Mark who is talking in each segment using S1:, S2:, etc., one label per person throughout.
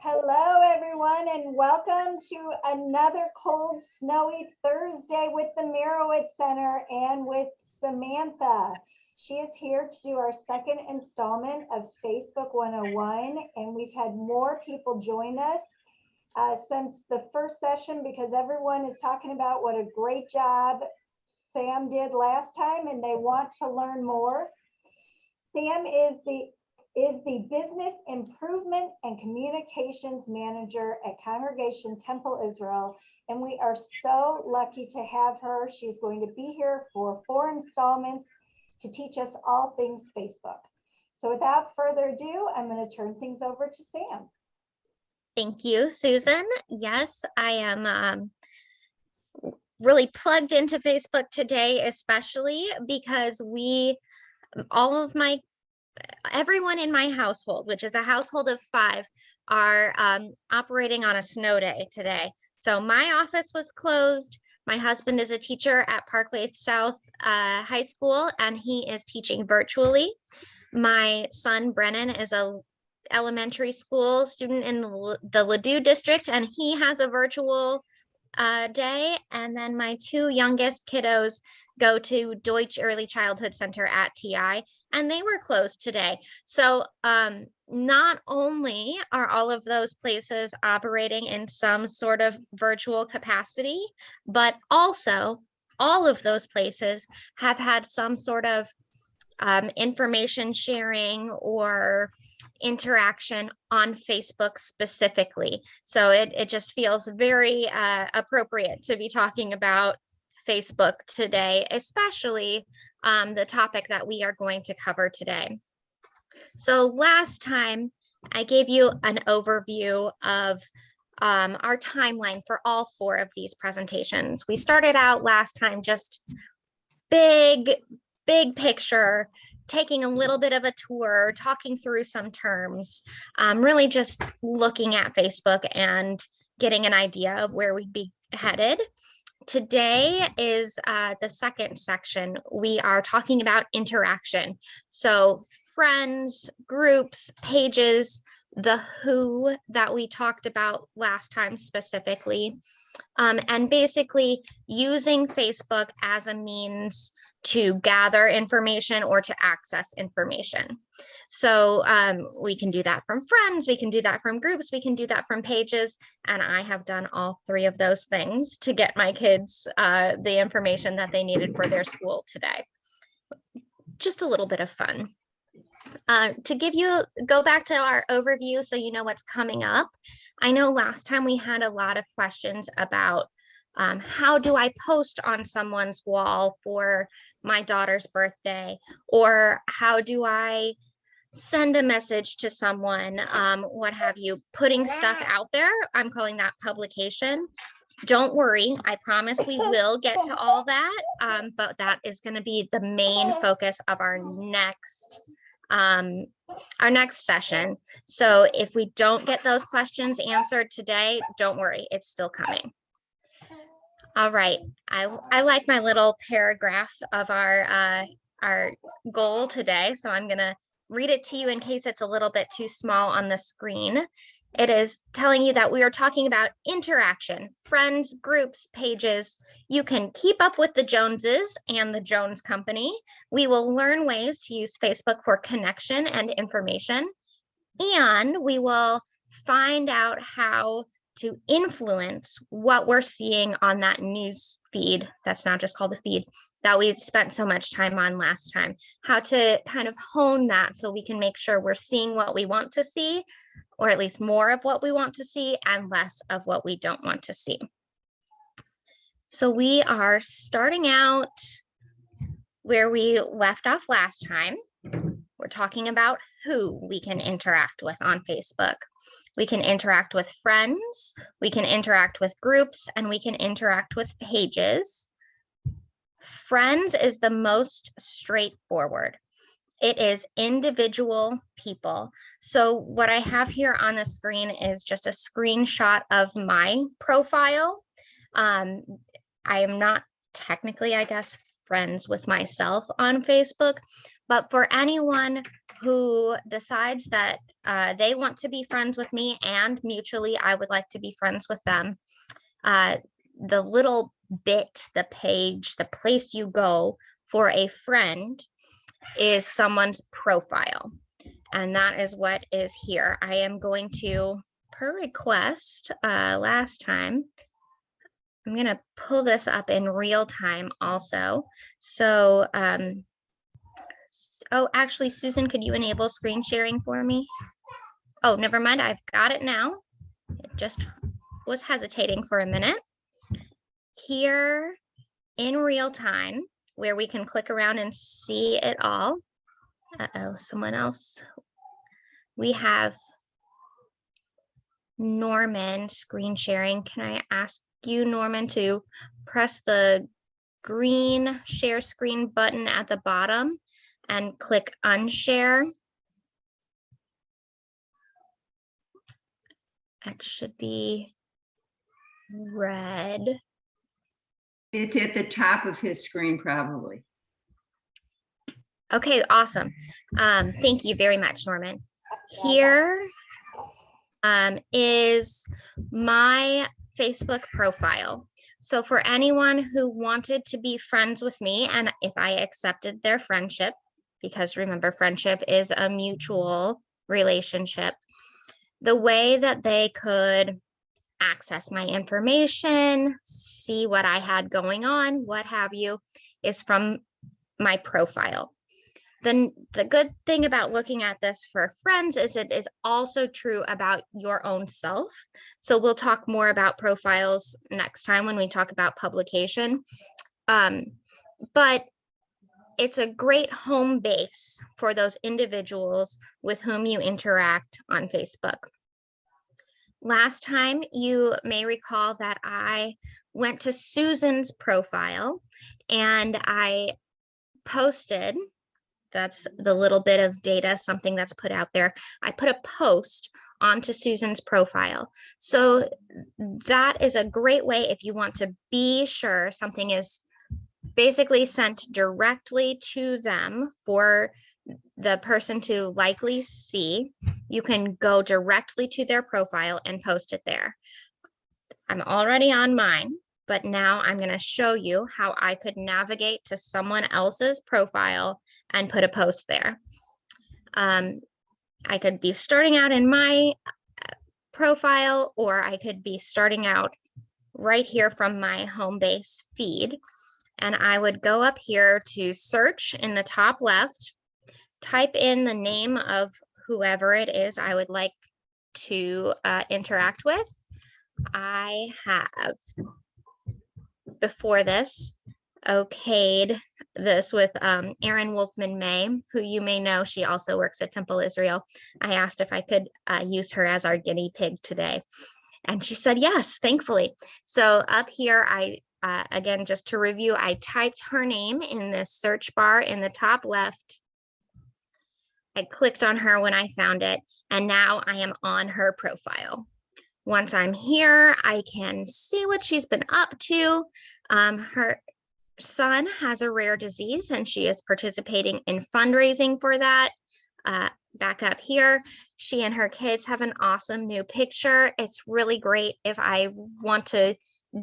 S1: Hello, everyone, and welcome to another cold, snowy Thursday with the Merowitz Center and with Samantha. She is here to do our second installment of Facebook 101, and we've had more people join us since the first session because everyone is talking about what a great job Sam did last time, and they want to learn more. Sam is the Business Improvement and Communications Manager at Congregation Temple Israel, and we are so lucky to have her. She's going to be here for 4 installments to teach us all things Facebook. So without further ado, I'm going to turn things over to Sam.
S2: Thank you, Susan. Yes, I am really plugged into Facebook today, especially because everyone in my household, which is a household of 5, are operating on a snow day today. So my office was closed. My husband is a teacher at Parkway South High School, and he is teaching virtually. My son, Brennan, is a elementary school student in the Ladue district, and he has a virtual day. And then my 2 youngest kiddos go to Deutsch Early Childhood Center at TI, and they were closed today. So not only are all of those places operating in some sort of virtual capacity, but also all of those places have had some sort of information sharing or interaction on Facebook specifically. So it just feels very appropriate to be talking about Facebook today, especially the topic that we are going to cover today. So last time I gave you an overview of our timeline for all 4 of these presentations. We started out last time just big picture, taking a little bit of a tour, talking through some terms, really just looking at Facebook and getting an idea of where we'd be headed. Today is the second section. We are talking about interaction. So friends, groups, pages, the who that we talked about last time specifically, and basically using Facebook as a means to gather information or to access information. So we can do that from friends, we can do that from groups, we can do that from pages, and I have done all 3 of those things to get my kids the information that they needed for their school today. Just a little bit of fun. To go back to our overview so you know what's coming up. I know last time we had a lot of questions about how do I post on someone's wall for my daughter's birthday, or how do I send a message to someone, what have you, putting stuff out there. I'm calling that publication. Don't worry, I promise we will get to all that, but that is going to be the main focus of our next session. So if we don't get those questions answered today, don't worry, it's still coming. All right, I like my little paragraph of our goal today, so I'm gonna read it to you in case it's a little bit too small on the screen. It is telling you that we are talking about interaction, friends, groups, pages. You can keep up with the Joneses and the Jones Company. We will learn ways to use Facebook for connection and information, and we will find out how to influence what we're seeing on that news feed. That's not just called a feed that we spent so much time on last time, how to kind of hone that so we can make sure we're seeing what we want to see, or at least more of what we want to see and less of what we don't want to see. So we are starting out where we left off last time. We're talking about who we can interact with on Facebook. We can interact with friends, we can interact with groups, and we can interact with pages. Friends is the most straightforward. It is individual people. So what I have here on the screen is just a screenshot of my profile. I am not technically, I guess, friends with myself on Facebook, but for anyone who decides that they want to be friends with me and mutually I would like to be friends with them, the little bit, the page, the place you go for a friend is someone's profile. And that is what is here. I am going to, per request last time, I'm going to pull this up in real time also. So, oh, actually, Susan, could you enable screen sharing for me? Oh, never mind. I've got it now. It just was hesitating for a minute. Here in real time, where we can click around and see it all. Uh-oh, someone else. We have Norman screen sharing. Can I ask you, Norman, to press the green share screen button at the bottom and click unshare? It should be red.
S3: It's at the top of his screen, probably.
S2: Okay, awesome. Thank you very much, Norman. Here is my Facebook profile. So for anyone who wanted to be friends with me, and if I accepted their friendship, because remember, friendship is a mutual relationship, the way that they could access my information, see what I had going on, what have you, is from my profile. Then the good thing about looking at this for friends is it is also true about your own self. So we'll talk more about profiles next time when we talk about publication. But it's a great home base for those individuals with whom you interact on Facebook. Last time, you may recall that I went to Susan's profile and I posted, that's the little bit of data, something that's put out there. I put a post onto Susan's profile. So that is a great way if you want to be sure something is basically sent directly to them for the person to likely see. You can go directly to their profile and post it there. I'm already on mine, but now I'm going to show you how I could navigate to someone else's profile and put a post there. I could be starting out in my profile, or I could be starting out right here from my home base feed. And I would go up here to search in the top left, type in the name of whoever it is I would like to interact with. I have, before this, okayed this with Erin Wolfman May, who you may know, she also works at Temple Israel. I asked if I could use her as our guinea pig today. And she said yes, thankfully. So up here, again, just to review, I typed her name in this search bar in the top left. I clicked on her when I found it, and now I am on her profile. Once I'm here, I can see what she's been up to. Her son has a rare disease, and she is participating in fundraising for that. Back up here, she and her kids have an awesome new picture. It's really great. If I want to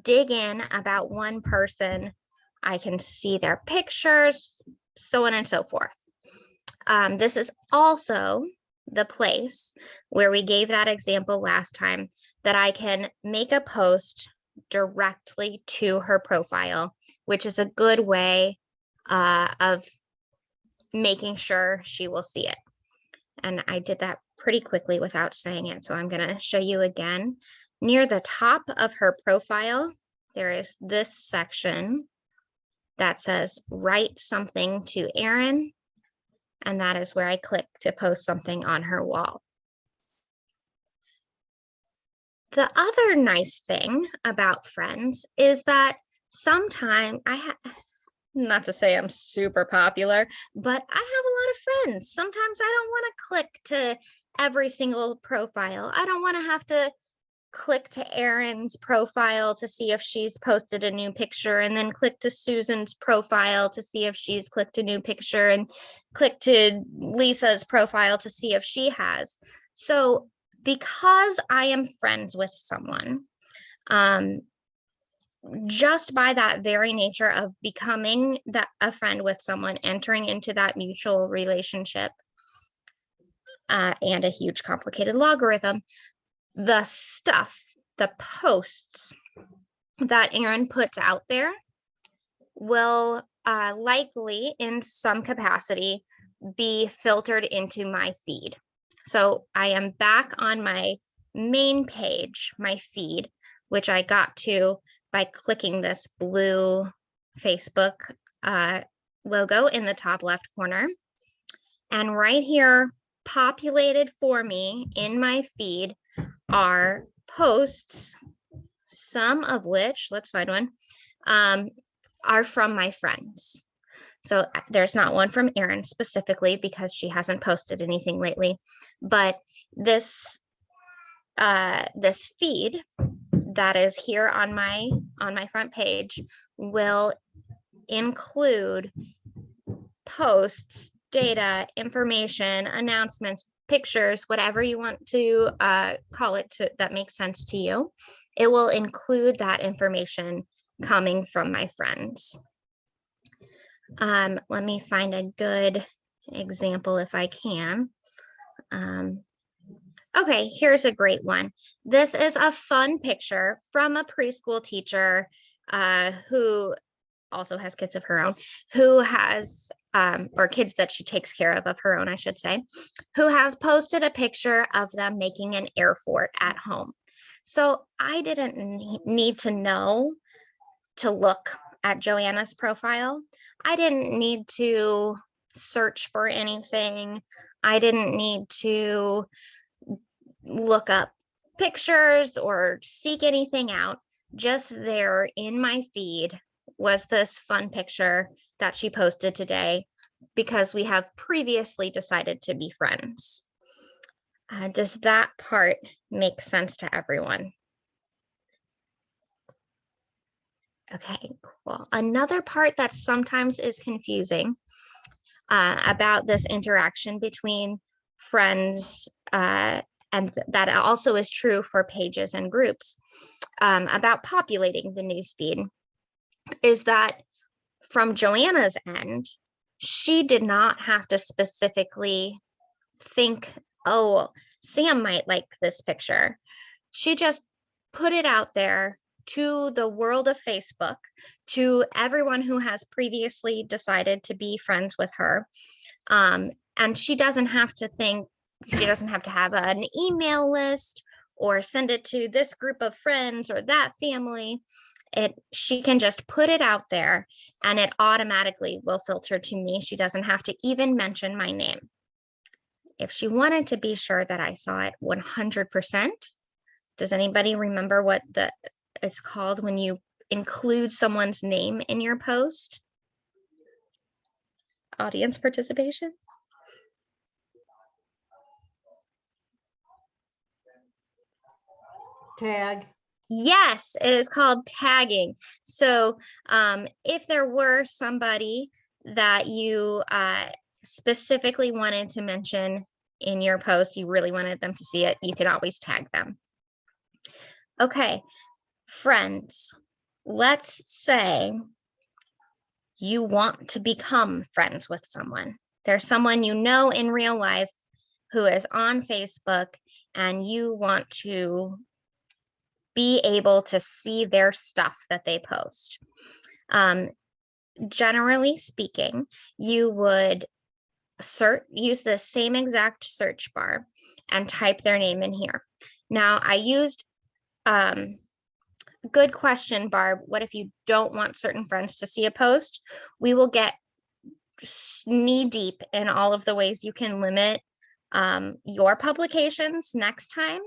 S2: dig in about one person, I can see their pictures, so on and so forth. This is also the place where we gave that example last time that I can make a post directly to her profile, which is a good way of making sure she will see it. And I did that pretty quickly without saying it. So I'm going to show you again. Near the top of her profile, there is this section that says write something to Erin. And that is where I click to post something on her wall. The other nice thing about friends is that sometimes not to say I'm super popular, but I have a lot of friends. Sometimes I don't want to click to every single profile. I don't want to have to click to Erin's profile to see if she's posted a new picture, and then click to Susan's profile to see if she's clicked a new picture, and click to Lisa's profile to see if she has. So because I am friends with someone, just by that very nature of becoming a friend with someone, entering into that mutual relationship, and a huge complicated logarithm, the stuff, the posts that Erin puts out there will likely in some capacity be filtered into my feed. So I am back on my main page, my feed, which I got to by clicking this blue Facebook logo in the top left corner. And right here, populated for me in my feed are posts, some of which, let's find one, are from my friends. So there's not one from Erin specifically because she hasn't posted anything lately, but this feed that is here on my front page will include posts, data, information, announcements, pictures, whatever you want to call it that makes sense to you. It will include that information coming from my friends. Let me find a good example if I can. Okay, here's a great one. This is a fun picture from a preschool teacher who also has kids of her own, who has, or kids that she takes care of her own, I should say, who has posted a picture of them making an air fort at home. So I didn't need to know to look at Joanna's profile. I didn't need to search for anything. I didn't need to look up pictures or seek anything out. Just there in my feed was this fun picture that she posted today because we have previously decided to be friends. Does that part make sense to everyone? Okay, cool. Another part that sometimes is confusing about this interaction between friends, and that also is true for pages and groups, about populating the newsfeed, is that from Joanna's end, she did not have to specifically think, oh, Sam might like this picture. She just put it out there to the world of Facebook, to everyone who has previously decided to be friends with her. And she doesn't have to think, she doesn't have to have an email list or send it to this group of friends or that family. She can just put it out there and it automatically will filter to me. She doesn't have to even mention my name. If she wanted to be sure that I saw it 100%, does anybody remember what it's called when you include someone's name in your post? Audience participation?
S4: Tag.
S2: Yes, it is called tagging. So if there were somebody that you specifically wanted to mention in your post, you really wanted them to see it, you could always tag them. Okay, friends, let's say you want to become friends with someone. There's someone you know in real life who is on Facebook and you want to be able to see their stuff that they post. Generally speaking, you would use the same exact search bar and type their name in here. Now, I used good question, Barb. What if you don't want certain friends to see a post? We will get knee deep in all of the ways you can limit your publications next time.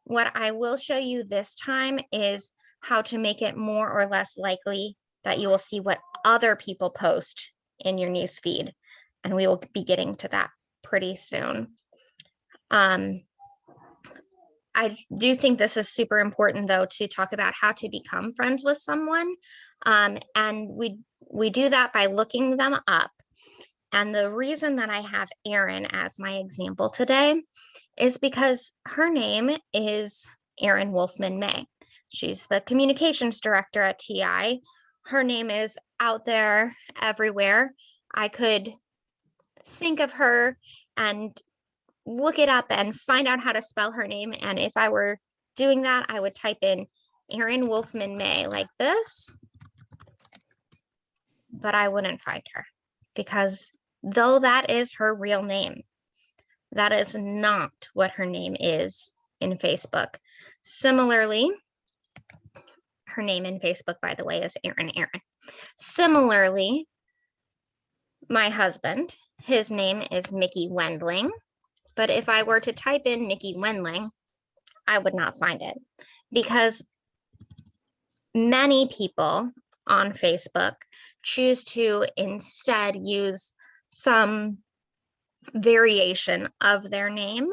S2: What I will show you this time is how to make it more or less likely that you will see what other people post in your newsfeed. And we will be getting to that pretty soon. I do think this is super important, though, to talk about how to become friends with someone. And we do that by looking them up. And the reason that I have Erin as my example today is because her name is Erin Wolfman May. She's the communications director at TI. Her name is out there everywhere. I could think of her and look it up and find out how to spell her name. And if I were doing that, I would type in Erin Wolfman May like this, but I wouldn't find her, because though that is her real name, that is not what her name is in Facebook. Similarly, her name in Facebook, by the way, is Erin. Similarly, my husband, his name is Mickey Wendling. But if I were to type in Mickey Wendling, I would not find it, because many people on Facebook choose to instead use some variation of their name,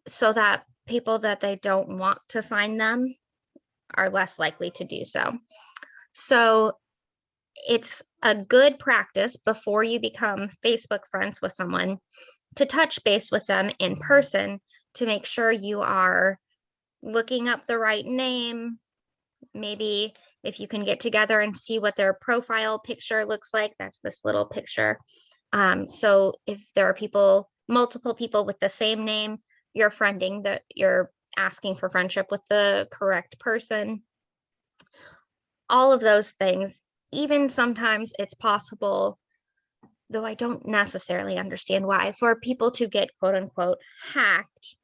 S2: so that people that they don't want to find them are less likely to do so. So it's a good practice before you become Facebook friends with someone to touch base with them in person to make sure you are looking up the right name. Maybe if you can get together and see what their profile picture looks like, that's this little picture. So if there are multiple people with the same name, you're friending, that you're asking for friendship with the correct person. All of those things. Even sometimes it's possible, though I don't necessarily understand why, for people to get quote unquote hacked,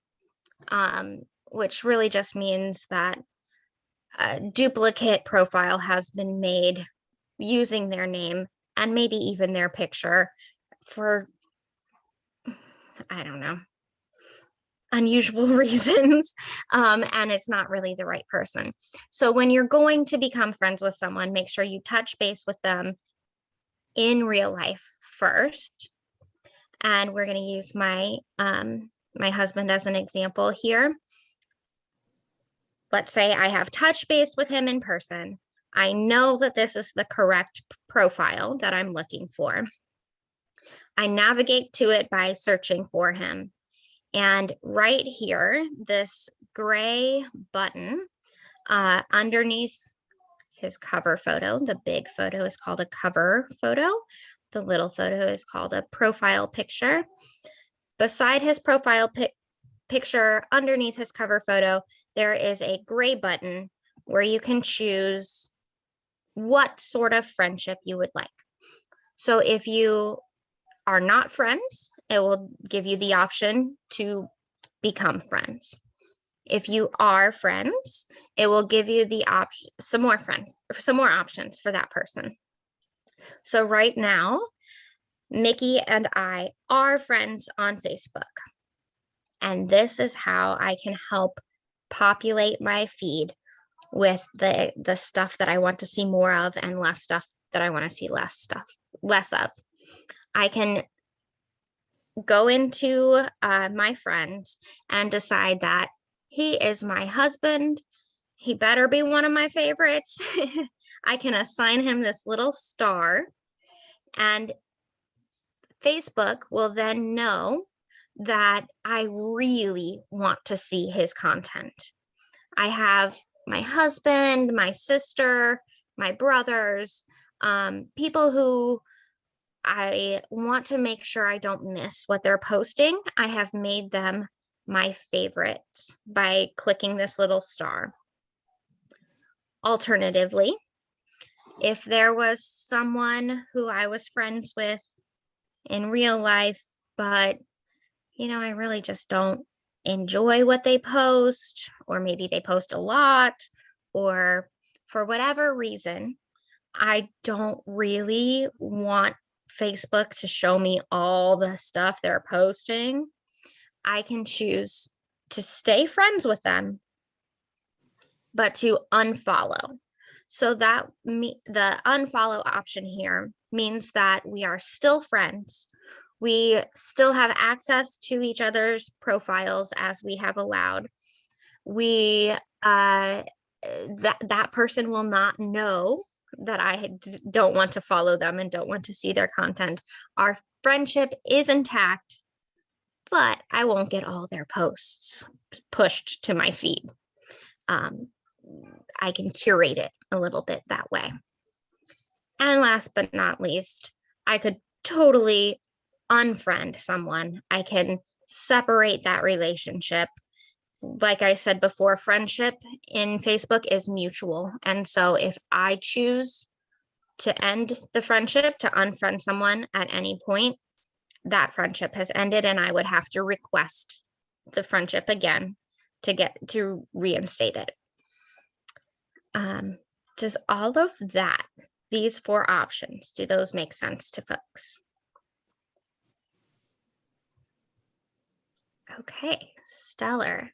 S2: which really just means that a duplicate profile has been made using their name and maybe even their picture for, I don't know, unusual reasons, and it's not really the right person. So when you're going to become friends with someone, make sure you touch base with them in real life first. And we're going to use my husband as an example here. Let's say I have touch base with him in person. I know that this is the correct profile that I'm looking for. I navigate to it by searching for him. And right here, this gray button underneath his cover photo, the big photo is called a cover photo. The little photo is called a profile picture. Beside his profile picture, underneath his cover photo, there is a gray button where you can choose what sort of friendship you would like. So if you are not friends, it will give you the option to become friends. If you are friends, it will give you the option, some more options for that person. So right now, Mickey and I are friends on Facebook. And this is how I can help populate my feed with the stuff that I want to see more of and less stuff that I want to see less of. I can go into my friends and decide that he is my husband. He better be one of my favorites. I can assign him this little star, and Facebook will then know that I really want to see his content. I have my husband, my sister, my brothers, people who I want to make sure I don't miss what they're posting. I have made them my favorites by clicking this little star. Alternatively, if there was someone who I was friends with in real life, but I really just don't enjoy what they post, or maybe they post a lot, or for whatever reason, I don't really want Facebook to show me all the stuff they're posting, I can choose to stay friends with them, but to unfollow. So that the unfollow option here means that we are still friends. We still have access to each other's profiles as we have allowed. We that person will not know that I don't want to follow them and don't want to see their content. Our friendship is intact, but I won't get all their posts pushed to my feed. I can curate it a little bit that way. And last but not least, I could totally unfriend someone. I can separate that relationship. Like I said before, friendship in Facebook is mutual. And so if I choose to end the friendship, to unfriend someone at any point, that friendship has ended and I would have to request the friendship again to reinstate it. Does all of that, these 4 options, do those make sense to folks? Okay, stellar.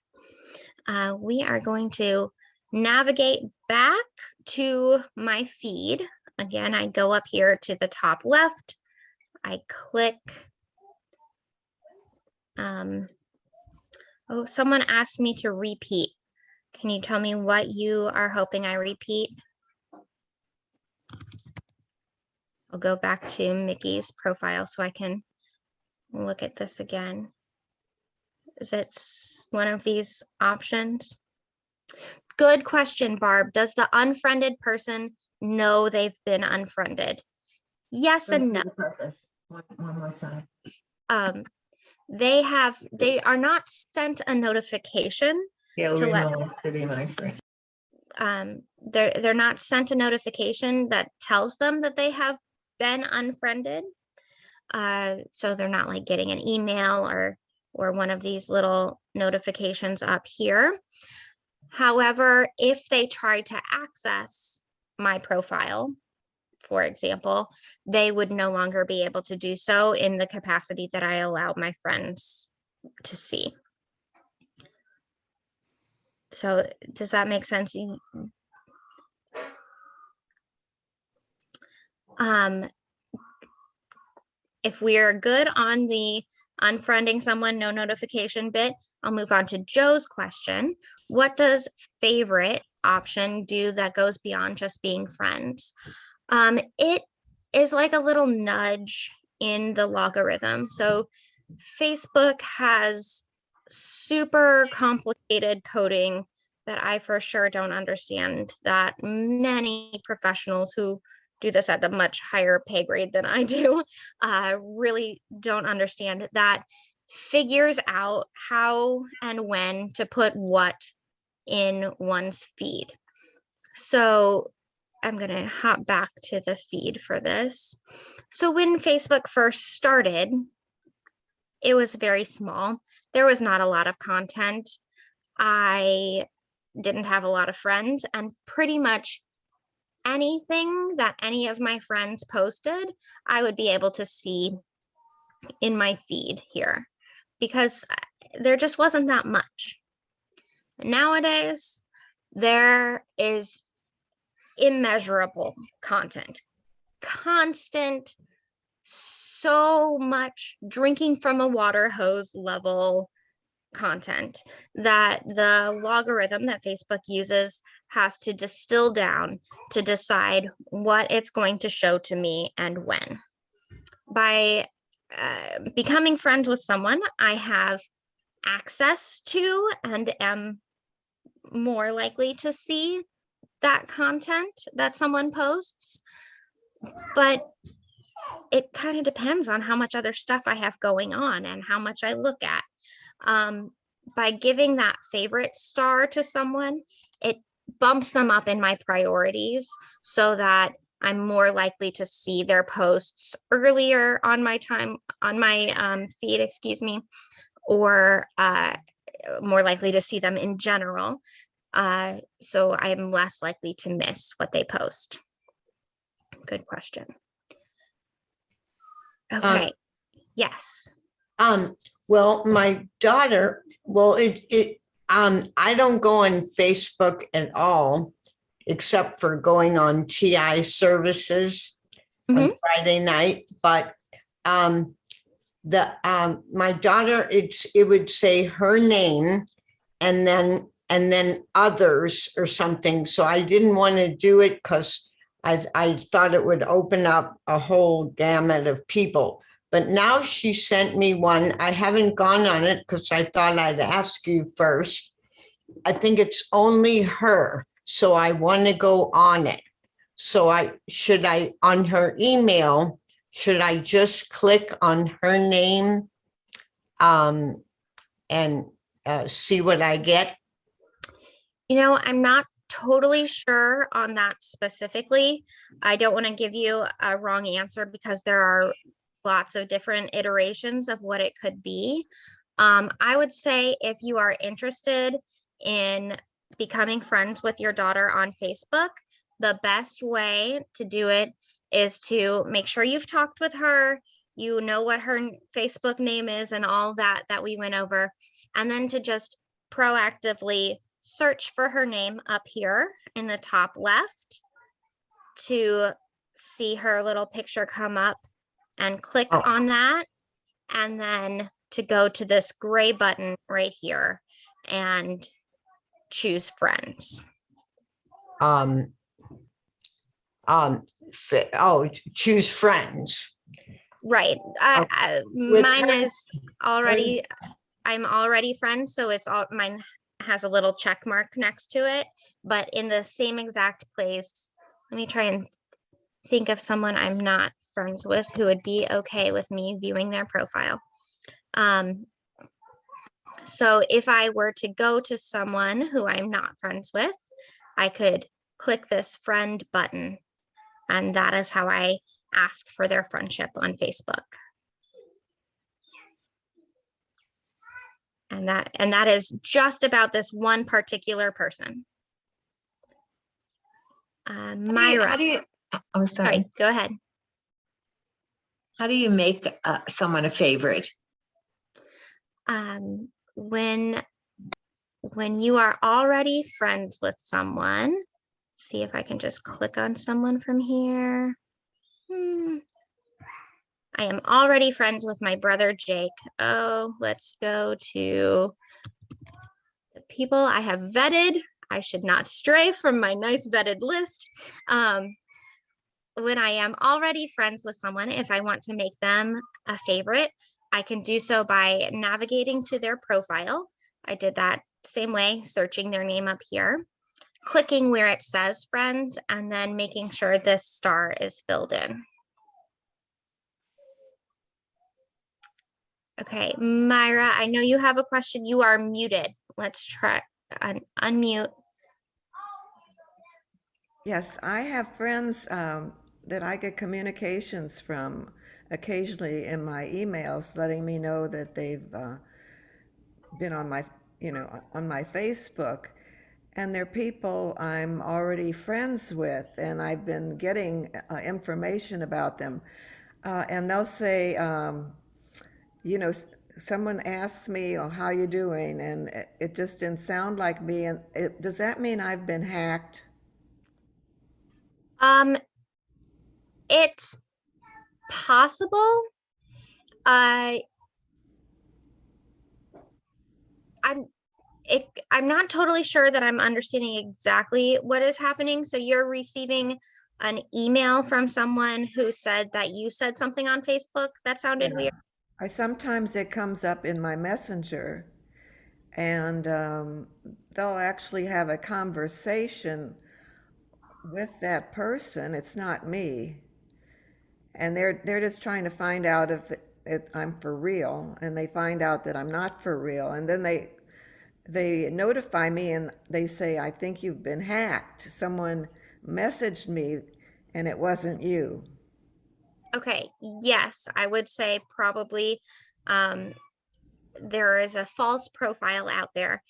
S2: We are going to navigate back to my feed. Again, I go up here to the top left. I click. Oh, someone asked me to repeat. Can you tell me what you are hoping I repeat? I'll go back to Mickey's profile so I can look at this again. Is it one of these options? Good question, Barb. Does the unfriended person know they've been unfriended? Yes and no.
S4: One more time.
S2: They are not sent a notification.
S4: Yeah,
S2: to
S4: we
S2: let
S4: know to be my friend.
S2: They're not sent a notification that tells them that they have been unfriended. So they're not like getting an email or one of these little notifications up here. However, if they try to access my profile, for example, they would no longer be able to do so in the capacity that I allow my friends to see. So does that make sense? If we are good on the unfriending someone, no notification bit, I'll move on to Joe's question. What does favorite option do that goes beyond just being friends? It is like a little nudge in the logarithm. So Facebook has super complicated coding that I for sure don't understand, that many professionals who do this at a much higher pay grade than I do really don't understand, that figures out how and when to put what in one's feed. So I'm going to hop back to the feed for this. So when Facebook first started, it was very small. There was not a lot of content. I didn't have a lot of friends, and pretty much anything that any of my friends posted, I would be able to see in my feed here because there just wasn't that much. Nowadays, there is immeasurable content, constant, so much drinking from a water hose level content that the logarithm that Facebook uses has to distill down to decide what it's going to show to me and when. By becoming friends with someone, I have access to and am more likely to see that content that someone posts, but it kind of depends on how much other stuff I have going on and how much I look at. By giving that favorite star to someone, it bumps them up in my priorities so that I'm more likely to see their posts earlier on my feed, or more likely to see them in general. So I'm less likely to miss what they post. Good question. Okay. Yes.
S5: Well, my daughter, I don't go on Facebook at all, except for going on TI services on Friday night. But my daughter, it would say her name and then others or something. So I didn't want to do it because I thought it would open up a whole gamut of people. But now she sent me one. I haven't gone on it because I thought I'd ask you first. I think it's only her. So I want to go on it. So on her email, should I just click on her name and see what I get?
S2: I'm not totally sure on that specifically. I don't want to give you a wrong answer because there are lots of different iterations of what it could be. I would say if you are interested in becoming friends with your daughter on Facebook, the best way to do it is to make sure you've talked with her, you know what her Facebook name is and all that we went over, and then to just proactively search for her name up here in the top left to see her little picture come up and click on that, and then to go to this gray button right here and choose friends.
S5: Choose friends.
S2: Right. Mine is already, I'm already friends, so mine has a little check mark next to it, but in the same exact place. Let me try and think of someone I'm not friends with who would be okay with me viewing their profile. So if I were to go to someone who I'm not friends with, I could click this friend button, and that is how I ask for their friendship on Facebook. And that is just about this one particular person. Myra.
S4: I'm sorry.
S2: Go ahead.
S4: How do you make someone a favorite?
S2: When you are already friends with someone, see if I can just click on someone from here. I am already friends with my brother Jake. Oh, let's go to the people I have vetted. I should not stray from my nice vetted list. When I am already friends with someone, if I want to make them a favorite, I can do so by navigating to their profile. I did that same way, searching their name up here, clicking where it says friends, and then making sure this star is filled in. Okay, Myra, I know you have a question. You are muted. Let's try unmute.
S6: Yes, I have friends that I get communications from occasionally in my emails letting me know that they've been on my, on my Facebook. And they're people I'm already friends with, and I've been getting information about them. And they'll say, someone asks me, "Oh, how you doing?" And it just didn't sound like me. And does that mean I've been hacked?
S2: It's possible. I'm not totally sure that I'm understanding exactly what is happening. So you're receiving an email from someone who said that you said something on Facebook that sounded weird.
S6: Sometimes it comes up in my messenger, and they'll actually have a conversation with that person. It's not me, and they're just trying to find out if I'm for real, and they find out that I'm not for real, and then they notify me and they say, "I think you've been hacked. Someone messaged me and it wasn't you."
S2: Okay, yes, I would say probably there is a false profile out there.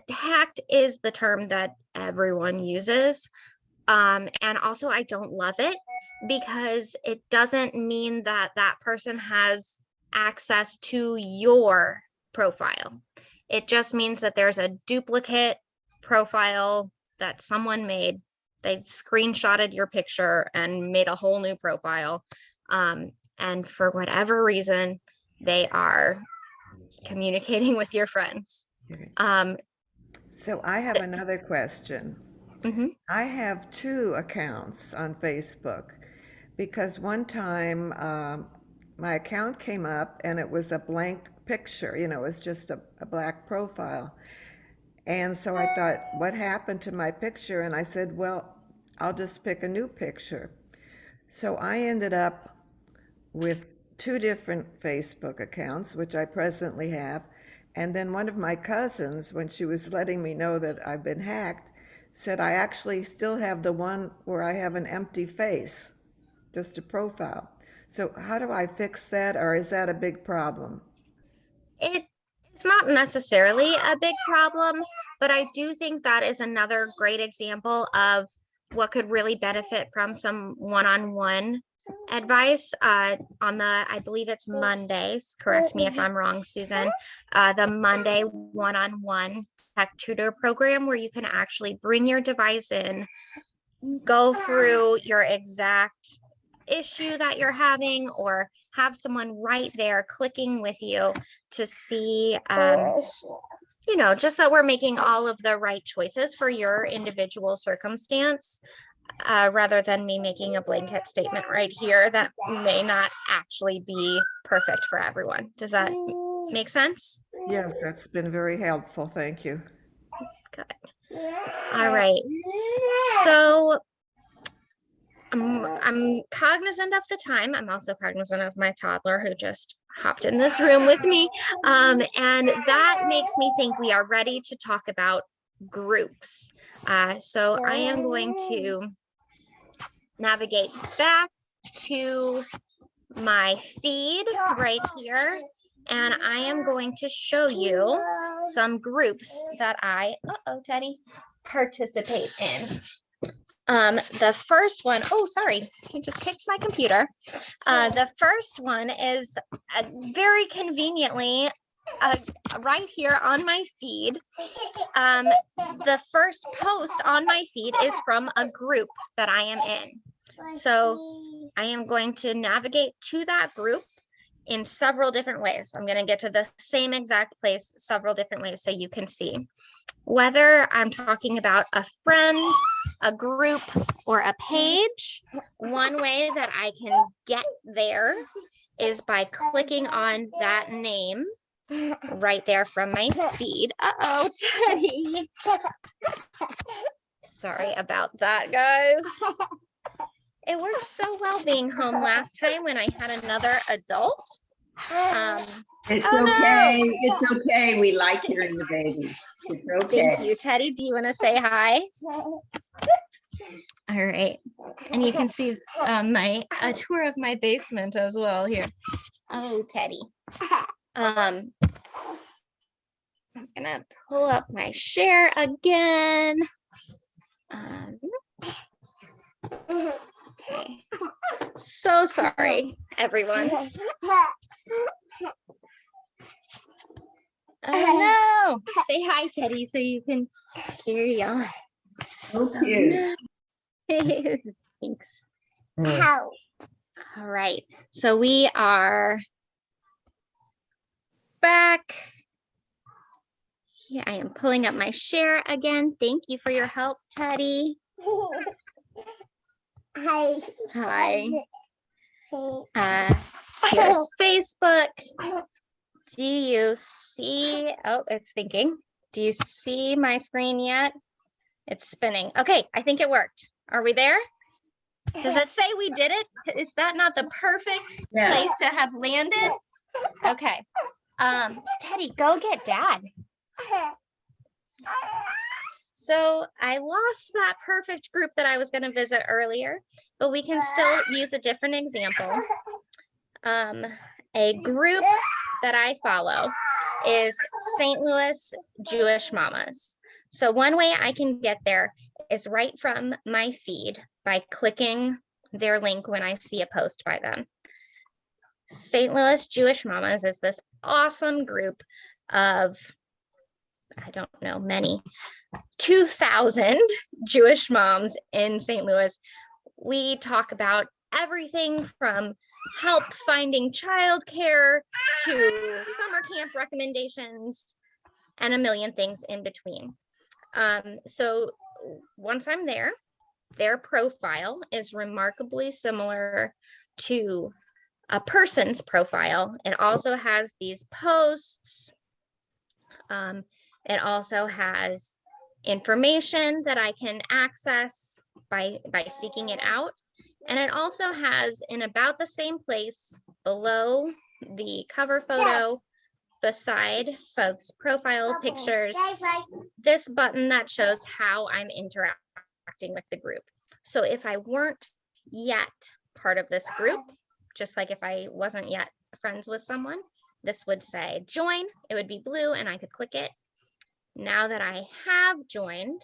S2: Hacked is the term that everyone uses. And also I don't love it because it doesn't mean that that person has access to your profile. It just means that there's a duplicate profile that someone made. They screenshotted your picture and made a whole new profile. And for whatever reason, they are communicating with your friends.
S6: Okay.
S2: Um,
S6: So I have another question.
S2: mhm.
S6: I have 2 accounts on Facebook because one time my account came up and it was a blank picture, it was just a black profile. And so I thought, what happened to my picture? And I said, well, I'll just pick a new picture. So I ended up with 2 different Facebook accounts, which I presently have. And then one of my cousins, when she was letting me know that I've been hacked, said I actually still have the one where I have an empty face, just a profile. So how do I fix that, or is that a big problem?
S2: It's not necessarily a big problem, but I do think that is another great example of what could really benefit from some one-on-one advice on the, I believe it's Mondays, correct me if I'm wrong, Susan, the Monday one-on-one tech tutor program where you can actually bring your device in, go through your exact issue that you're having, or have someone right there clicking with you to see, just that we're making all of the right choices for your individual circumstance, rather than me making a blanket statement right here that may not actually be perfect for everyone. Does that make sense?
S6: Yes, that's been very helpful. Thank you.
S2: Good. All right. So I'm cognizant of the time. I'm also cognizant of my toddler who just hopped in this room with me. And that makes me think we are ready to talk about groups. So I am going to navigate back to my feed right here. And I am going to show you some groups that I, Teddy, participate in. The first one, oh, sorry, he just kicked my computer. The first one is very conveniently right here on my feed. The first post on my feed is from a group that I am in. So I am going to navigate to that group in several different ways. I'm going to get to the same exact place several different ways so you can see. Whether I'm talking about a friend, a group, or a page, one way that I can get there is by clicking on that name right there from my feed. Uh-oh, Teddy. Sorry about that, guys. It worked so well being home last time when I had another adult.
S3: It's
S2: Oh,
S3: okay.
S2: no.
S3: It's okay. We like hearing the baby. It's okay.
S2: Thank you, Teddy. Do you want to say hi? All right. And you can see a tour of my basement as well here. Oh, Teddy. I'm gonna pull up my share again. Okay. So sorry, everyone. Oh no! Say hi, Teddy, so you can carry on.
S3: So cute.
S2: Thanks. All right. So we are back. Yeah, I am pulling up my share again. Thank you for your help, Teddy. Hi. Hi. Here's Facebook. Do you see? Oh, it's thinking. Do you see my screen yet? It's spinning. Okay, I think it worked. Are we there? Does it say we did it? Is that not the perfect place to have landed? Okay. Teddy, go get Dad. So I lost that perfect group that I was going to visit earlier, but we can still use a different example. A group that I follow is St. Louis Jewish Mamas. So one way I can get there is right from my feed by clicking their link when I see a post by them. St. Louis Jewish Mamas is this awesome group of, I don't know, many 2,000 Jewish moms in St. Louis. We talk about everything from help finding childcare to summer camp recommendations and a million things in between. So once I'm there, their profile is remarkably similar to a person's profile. It also has these posts. It also has information that I can access by seeking it out. And it also has, in about the same place below the cover photo, beside folks' profile pictures, this button that shows how I'm interacting with the group. So if I weren't yet part of this group, just like if I wasn't yet friends with someone, this would say join, it would be blue and I could click it. Now that I have joined,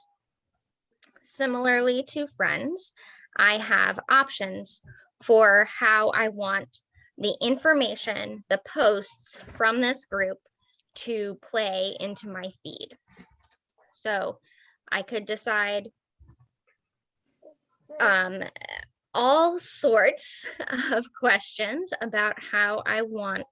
S2: similarly to friends, I have options for how I want the information, the posts from this group to play into my feed. So I could decide all sorts of questions about how I want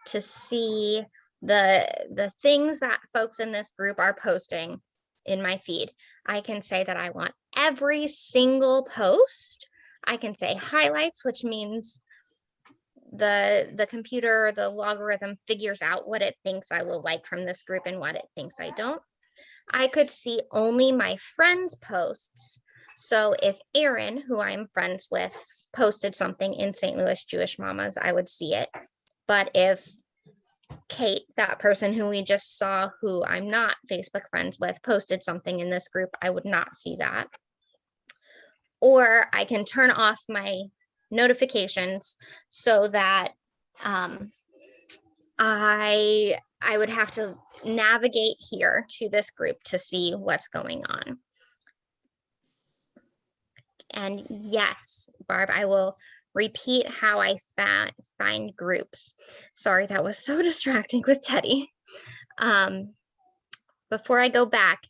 S2: to see the things that folks in this group are posting in my feed. I can say that I want every single post. I can say highlights, which means the computer, the logarithm figures out what it thinks I will like from this group and what it thinks I don't. I could see only my friends' posts. So if Erin, who I'm friends with, posted something in St. Louis Jewish Mamas, I would see it. But if Kate, that person who we just saw, who I'm not Facebook friends with, posted something in this group, I would not see that. Or I can turn off my notifications so that I would have to navigate here to this group to see what's going on. And yes, Barb, I will repeat how I find groups. Sorry, that was so distracting with Teddy. Before I go back,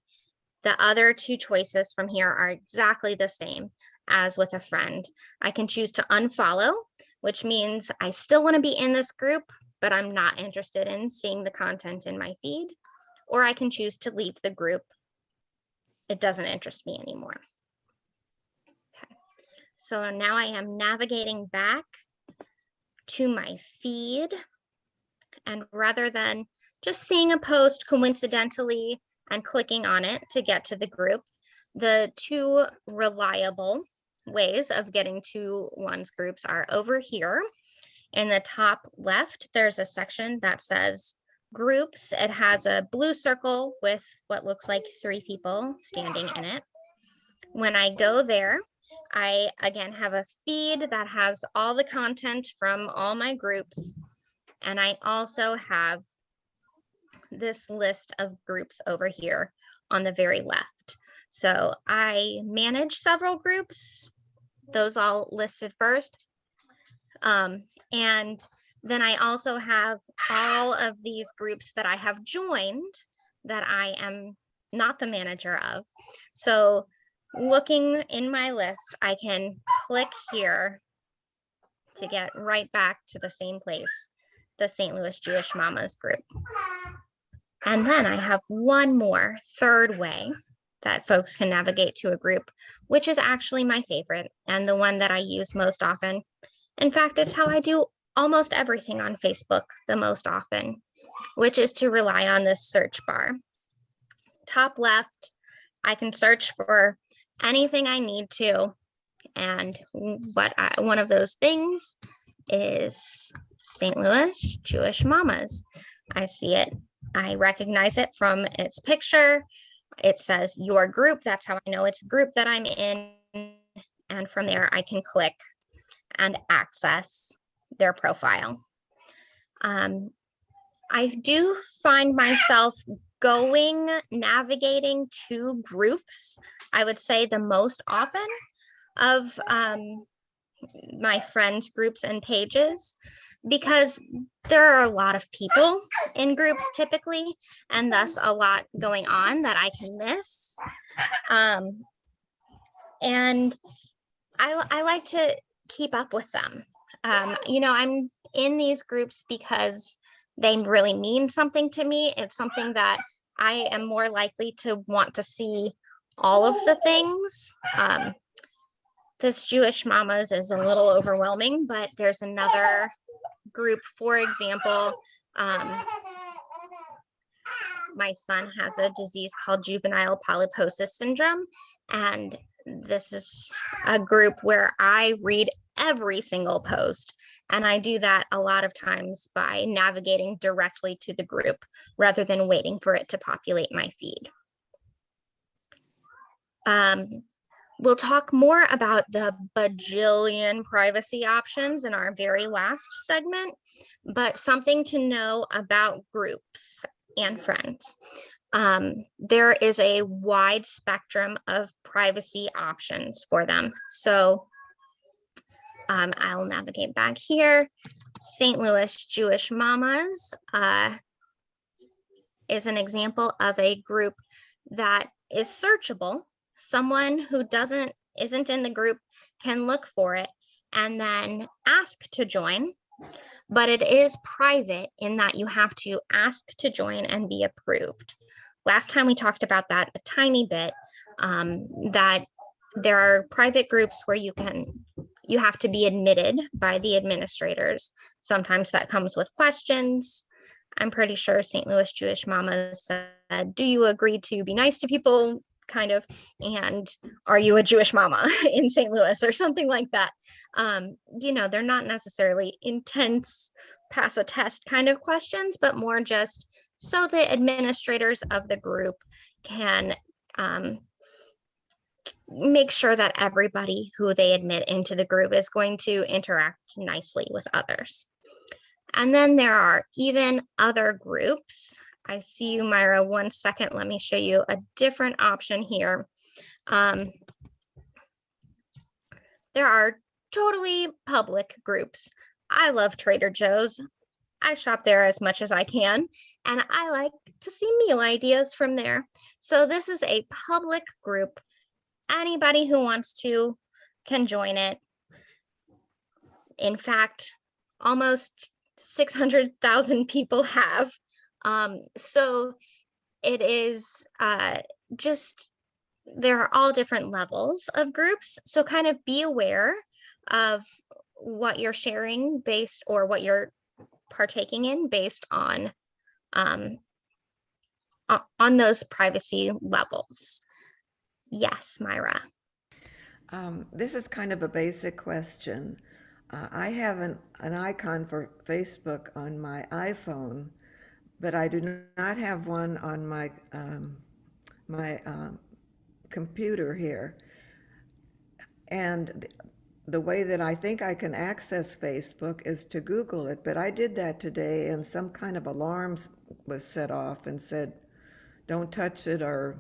S2: the other two choices from here are exactly the same as with a friend. I can choose to unfollow, which means I still want to be in this group, but I'm not interested in seeing the content in my feed. Or I can choose to leave the group. It doesn't interest me anymore. Okay. So now I am navigating back to my feed. And rather than just seeing a post coincidentally and clicking on it to get to the group, the two reliable ways of getting to one's groups are over here. In the top left, there's a section that says groups. It has a blue circle with what looks like 3 people standing in it. When I go there, I again have a feed that has all the content from all my groups. And I also have this list of groups over here on the very left. So I manage several groups, those all listed first. And then I also have all of these groups that I have joined that I am not the manager of. So looking in my list, I can click here to get right back to the same place, the St. Louis Jewish Mamas group. And then I have one more, third way that folks can navigate to a group, which is actually my favorite and the one that I use most often. In fact, it's how I do almost everything on Facebook the most often, which is to rely on this search bar. Top left, I can search for anything I need to. And one of those things is St. Louis Jewish Mamas. I see it. I recognize it from its picture. It says your group. That's how I know it's a group that I'm in. And from there, I can click and access their profile. I do find myself navigating to groups, I would say the most often of my friends groups and pages, because there are a lot of people in groups typically, and thus a lot going on that I can miss. And I like to keep up with them. I'm in these groups because they really mean something to me. It's something that I am more likely to want to see all of the things. This Jewish Mamas is a little overwhelming, but there's another group, for example, my son has a disease called juvenile polyposis syndrome, and this is a group where I read every single post, and I do that a lot of times by navigating directly to the group rather than waiting for it to populate my feed. We'll talk more about the bajillion privacy options in our very last segment, but something to know about groups and friends. There is a wide spectrum of privacy options for them. So I'll navigate back here. St. Louis Jewish Mamas is an example of a group that is searchable. Someone who isn't in the group can look for it and then ask to join, but it is private in that you have to ask to join and be approved. Last time we talked about that a tiny bit, that there are private groups where you have to be admitted by the administrators. Sometimes that comes with questions. I'm pretty sure St. Louis Jewish Mama said, do you agree to be nice to people? Kind of, and are you a Jewish mama in St. Louis or something like that? They're not necessarily intense, pass a test kind of questions, but more just so the administrators of the group can make sure that everybody who they admit into the group is going to interact nicely with others. And then there are even other groups. I see you, Myra. 1 second. Let me show you a different option here. There are totally public groups. I love Trader Joe's. I shop there as much as I can, and I like to see meal ideas from there. So this is a public group. Anybody who wants to can join it. In fact, almost 600,000 people have. So it is just, there are all different levels of groups. So kind of be aware of what you're sharing based, or what you're partaking in based on those privacy levels. Yes, Myra.
S6: This is kind of a basic question. I have an icon for Facebook on my iPhone, but I do not have one on my computer here. And the way that I think I can access Facebook is to Google it, but I did that today and some kind of alarm was set off and said, don't touch it or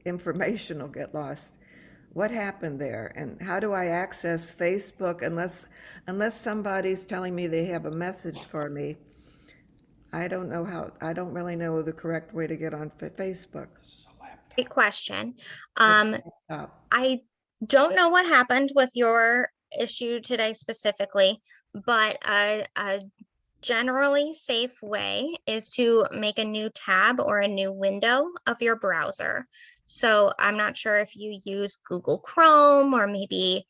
S6: information will get lost. What happened there? And how do I access Facebook unless somebody's telling me they have a message for me? I don't really know the correct way to get on Facebook.
S2: Great question. I don't know what happened with your issue today specifically, but a generally safe way is to make a new tab or a new window of your browser. So I'm not sure if you use Google Chrome or maybe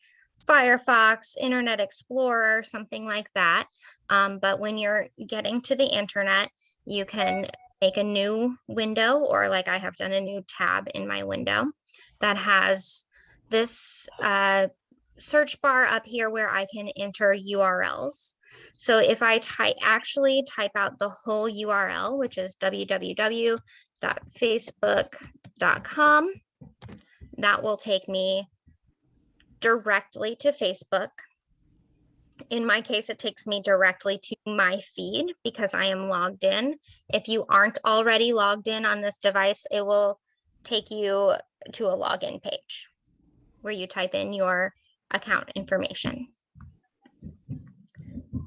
S2: Firefox, Internet Explorer, something like that. But when you're getting to the internet, you can make a new window, or like I have done, a new tab in my window that has this search bar up here where I can enter URLs. So if I actually type out the whole URL, which is www.facebook.com, that will take me directly to Facebook. In my case, it takes me directly to my feed because I am logged in. If you aren't already logged in on this device, it will take you to a login page where you type in your account information.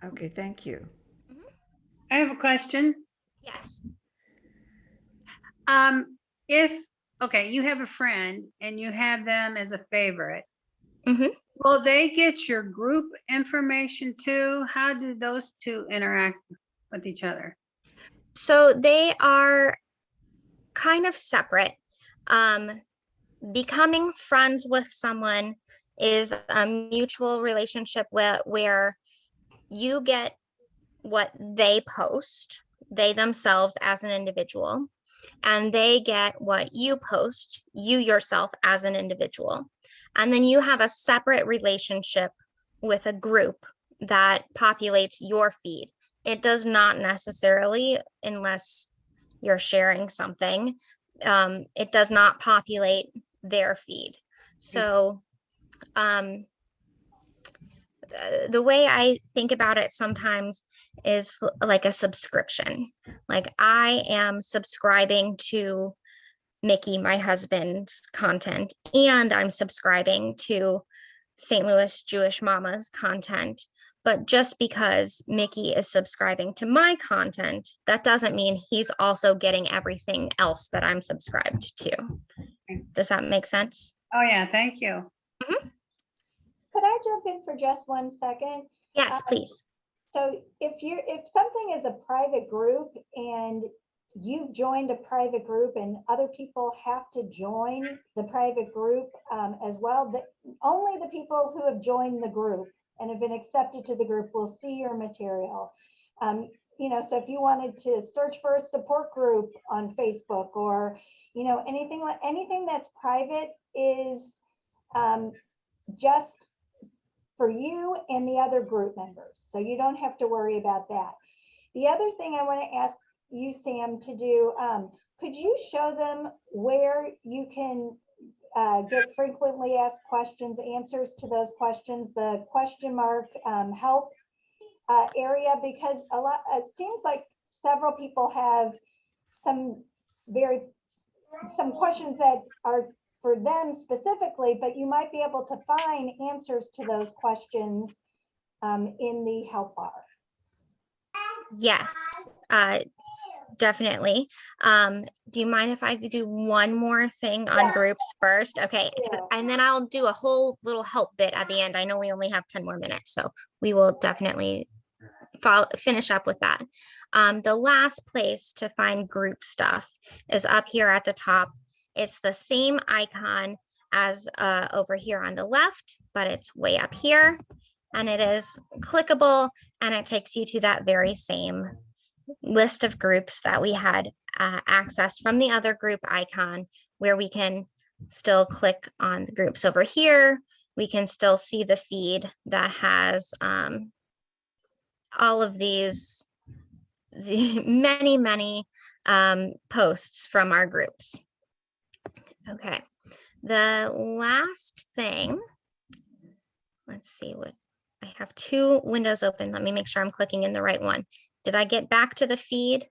S6: Okay, thank you.
S7: I have a question.
S2: Yes.
S7: If, okay, you have a friend and you have them as a favorite,
S2: Mhm.
S7: Will they get your group information too? How do those two interact with each other?
S2: So they are kind of separate. Becoming friends with someone is a mutual relationship where you get what they post, they themselves as an individual, and they get what you post, you yourself as an individual. And then you have a separate relationship with a group that populates your feed. It does not necessarily, unless you're sharing something, it does not populate their feed. So the way I think about it sometimes is like a subscription. Like I am subscribing to Mickey, my husband's content, and I'm subscribing to St. Louis Jewish Mama's content. But just because Mickey is subscribing to my content, that doesn't mean he's also getting everything else that I'm subscribed to. Does that make sense?
S7: Oh, yeah, thank you.
S1: Could I jump in for just 1 second?
S2: Yes, please.
S1: So if something is a private group and you've joined a private group and other people have to join the private group as well, only the people who have joined the group and have been accepted to the group will see your material. So if you wanted to search for a support group on Facebook or, anything that's private is just for you and the other group members. So you don't have to worry about that. The other thing I want to ask you, Sam, to do, could you show them where you can get frequently asked questions, answers to those questions, the question mark help area? Because it seems like several people have some questions that are for them specifically, but you might be able to find answers to those questions in the help bar.
S2: Yes, definitely. Do you mind if I do one more thing on groups first? Okay, and then I'll do a whole little help bit at the end. I know we only have 10 more minutes, so we will definitely finish up with that. The last place to find group stuff is up here at the top. It's the same icon as over here on the left, but it's way up here, and it is clickable, and it takes you to that very same list of groups that we had accessed from the other group icon, where we can still click on the groups over here. We can still see the feed that has all of the many posts from our groups. Okay, the last thing, let's see what, I have two windows open. Let me make sure I'm clicking in the right one. Did I get back to the feed?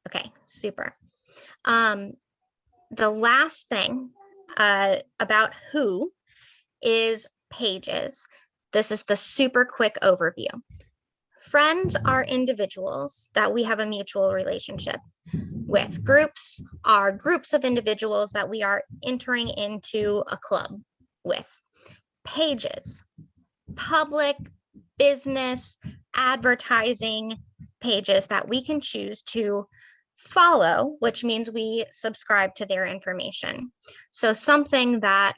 S2: Okay, super. The last thing about who is pages. This is the super quick overview. Friends are individuals that we have a mutual relationship with. Groups are groups of individuals that we are entering into a club with. Pages, public, business, advertising pages that we can choose to follow, which means we subscribe to their information. So something that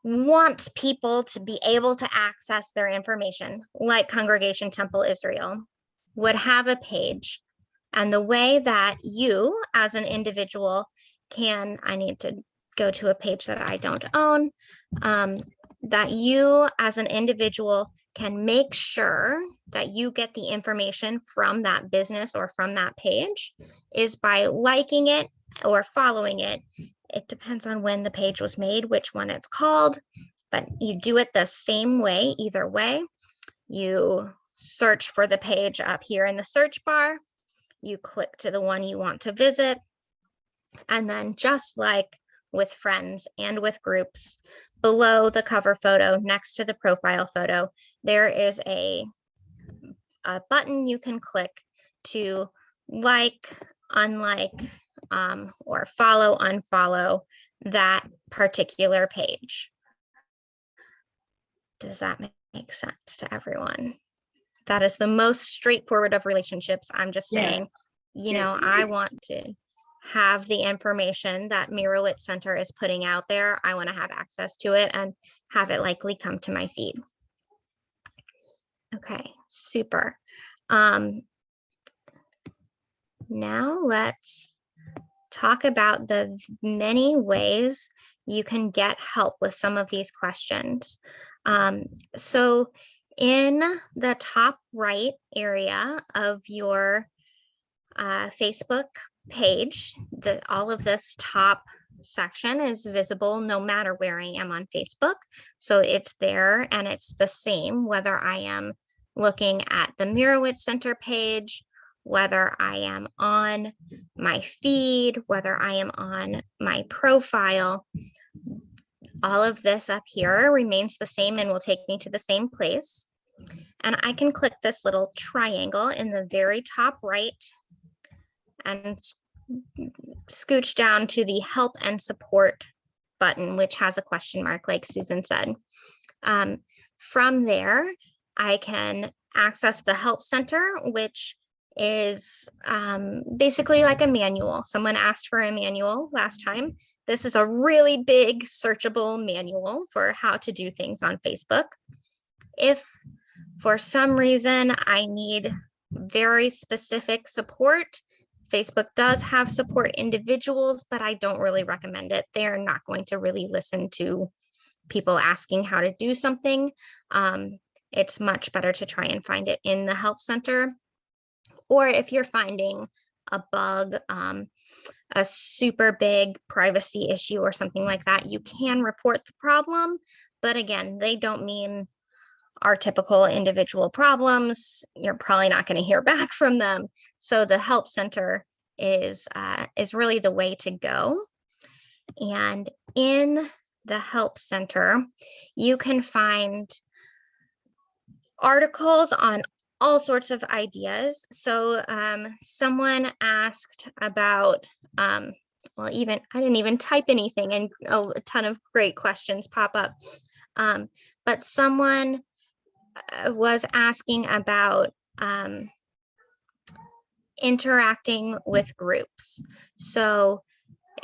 S2: wants people to be able to access their information, like Congregation Temple Israel, would have a page. And the way that you as an individual can, I need to go to a page that I don't own, that you as an individual can make sure that you get the information from that business or from that page is by liking it or following it. It depends on when the page was made, which one it's called, but you do it the same way, either way. You search for the page up here in the search bar, you click to the one you want to visit, and then just like with friends and with groups, below the cover photo, next to the profile photo, there is a button you can click to like, unlike, or follow, unfollow that particular page. Does that make sense to everyone? That is the most straightforward of relationships. I'm just
S3: Yeah.
S2: saying, you
S3: Yeah,
S2: know,
S3: it
S2: I
S3: is.
S2: want to have the information that Mirowitz Center is putting out there. I want to have access to it and have it likely come to my feed. Okay, super. Now let's talk about the many ways you can get help with some of these questions. So in the top right area of your Facebook page, all of this top section is visible no matter where I am on Facebook. So it's there and it's the same whether I am looking at the Mirowitz Center page, whether I am on my feed, whether I am on my profile. All of this up here remains the same and will take me to the same place. And I can click this little triangle in the very top right and scooch down to the help and support button, which has a question mark, like Susan said. From there, I can access the help center, which is basically like a manual. Someone asked for a manual last time. This is a really big searchable manual for how to do things on Facebook. If for some reason I need very specific support, Facebook does have support individuals, but I don't really recommend it. They are not going to really listen to people asking how to do something. It's much better to try and find it in the help center. Or if you're finding a bug, a super big privacy issue or something like that, you can report the problem. But again, they don't mean our typical individual problems. You're probably not going to hear back from them. So the help center is really the way to go. And in the help center, you can find articles on all sorts of ideas. So someone asked about, well, even I didn't even type anything and a ton of great questions pop up. But someone was asking about interacting with groups. So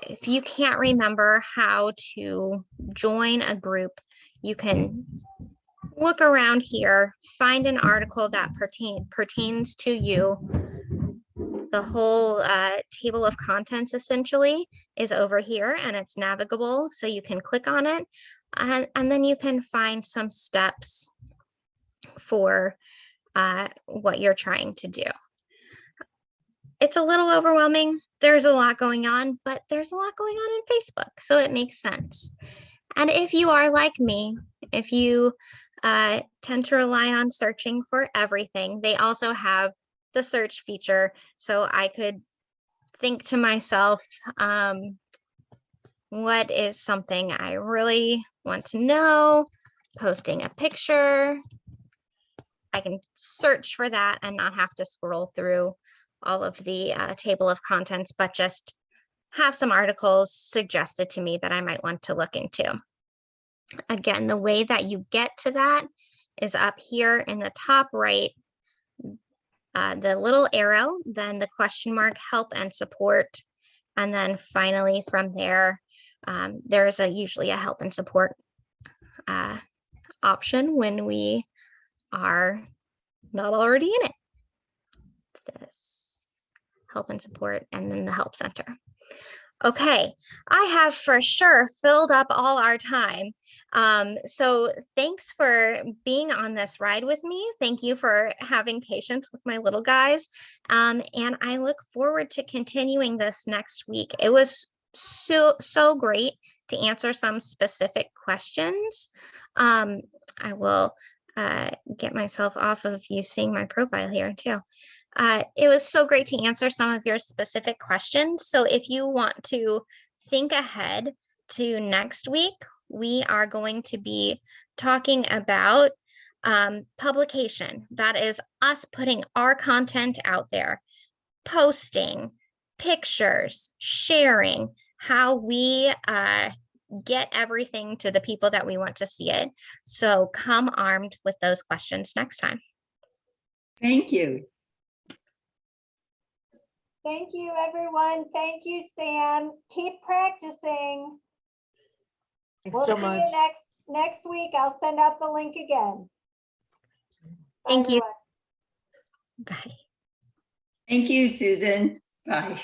S2: if you can't remember how to join a group, you can look around here, find an article that pertains to you. The whole table of contents essentially is over here and it's navigable, so you can click on it and then you can find some steps for what you're trying to do. It's a little overwhelming. There's a lot going on, but there's a lot going on in Facebook, so it makes sense. And if you are like me, if you tend to rely on searching for everything, they also have the search feature. So I could think to myself, what is something I really want to know? Posting a picture. I can search for that and not have to scroll through all of the table of contents, but just have some articles suggested to me that I might want to look into. Again, the way that you get to that is up here in the top right, the little arrow, then the question mark, help and support. And then finally from there, there's usually a help and support option when we are not already in it. This help and support, and then the help center. Okay, I have for sure filled up all our time. So thanks for being on this ride with me. Thank you for having patience with my little guys. And I look forward to continuing this next week. It was so great to answer some specific questions. I will get myself off of you seeing my profile here too. It was so great to answer some of your specific questions. So if you want to think ahead to next week, we are going to be talking about publication. That is us putting our content out there, posting, pictures, sharing, how we get everything to the people that we want to see it. So come armed with those questions next time.
S3: Thank you.
S1: Thank you, everyone. Thank you, Sam. Keep practicing.
S4: Thanks
S1: We'll
S4: so
S1: see
S4: much.
S1: you next week. I'll send out the link again. Bye,
S2: Thank you.
S1: everyone.
S2: Bye.
S3: Thank you, Susan. Bye.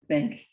S3: Thanks.